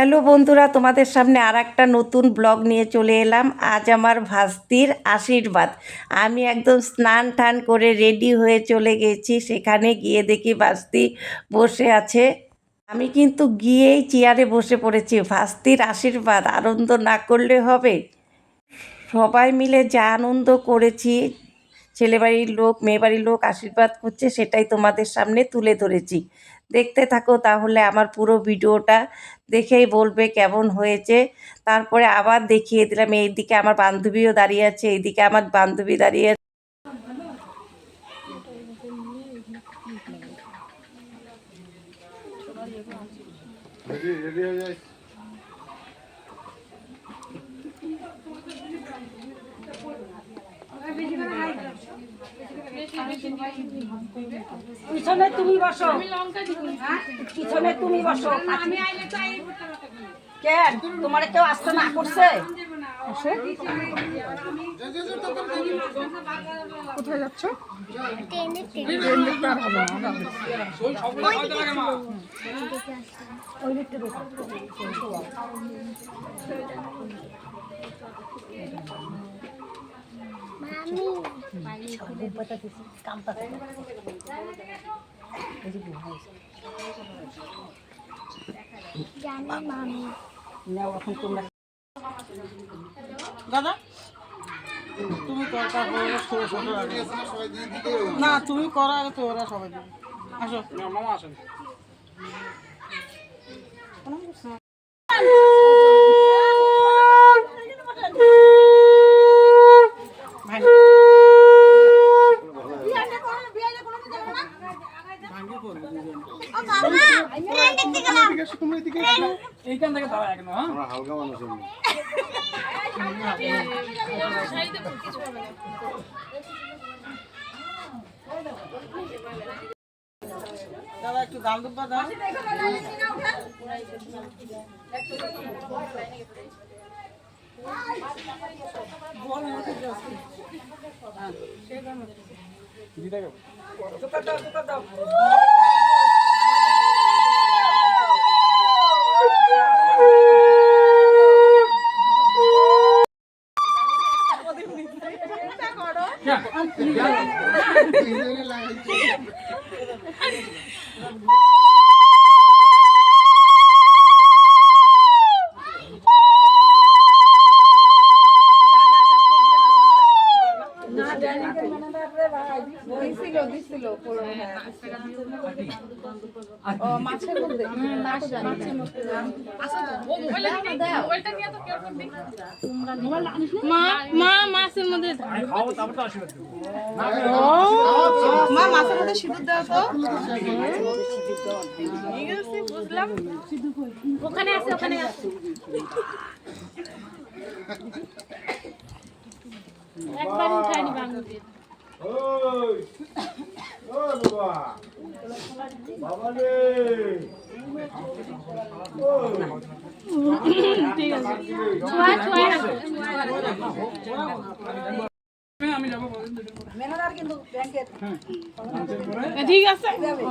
Hello বন্ধুরা, তোমাদের সামনে আর একটা নতুন ব্লগ নিয়ে চলে এলাম। আজ আমার ভাস্তির আশীর্বাদ। আমি একদম স্নান টান করে রেডি হয়ে চলে গেছি। সেখানে গিয়ে দেখি ভাস্তি বসে আছে। আমি কিন্তু গিয়েই চেয়ারে বসে পড়েছি। ভাস্তির আশীর্বাদ, আনন্দ না করলে হবে? সবাই মিলে যা আনন্দ করেছি, ছেলেবাড়ির লোক মেয়েবাড়ির লোক আশীর্বাদ করছে, সেটাই তোমাদের সামনে তুলে ধরেছি। দেখতে থাকো তাহলে আমার পুরো ভিডিওটা, দেখেই বলবে কেমন হয়েছে। তারপরে আবার দেখিয়ে দিলাম, এইদিকে আমার বান্ধবীও দাঁড়িয়ে আছে, এইদিকে আমার বান্ধবী দাঁড়িয়ে আছে। পিছনে তুমি বসো, পিছনে তুমি বসো। কেন তোমার কেউ আসতে না করছে? কোথায় যাচ্ছ? দাদা তুমি না, তুমি করো আগে, তো ওরা সবাই দিবে। আসো মামা, আসেন। এইখান থেকে দাঁড়া এখন, আমরা হালকা মানুষ। দাদা একটু গান দুব্বা দাও। মাছের মধ্যে সিঁদুর দাও তো। বুঝলাম, ওখানে আছে, ওখানে আছে। একবার উঠায়নি বাঙালি। ঠিক আছে, ঠিক আছে।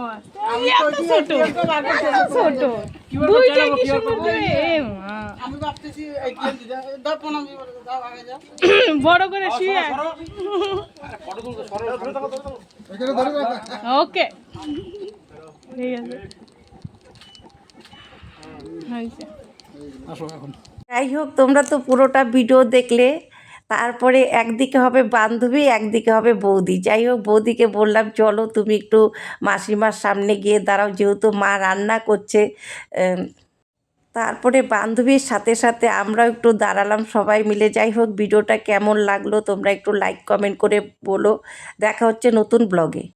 বড় করে শুয়ে ওকে, ঠিক আছে। যাই হোক, তোমরা তো পুরোটা ভিডিও দেখলে। তারপরে একদিকে হবে বান্ধবী, একদিকে হবে বৌদি। যাই হোক, বৌদিকে বললাম চলো তুমি একটু মাসিমার সামনে গিয়ে দাঁড়াও, যেহেতু মা রান্না করছে। তারপরে বান্ধবীর সাথে সাথে আমরাও একটু দাঁড়ালাম সবাই মিলে। যাই হোক, ভিডিওটা কেমন লাগলো তোমরা একটু লাইক কমেন্ট করে বলো। দেখা হচ্ছে নতুন ব্লগে।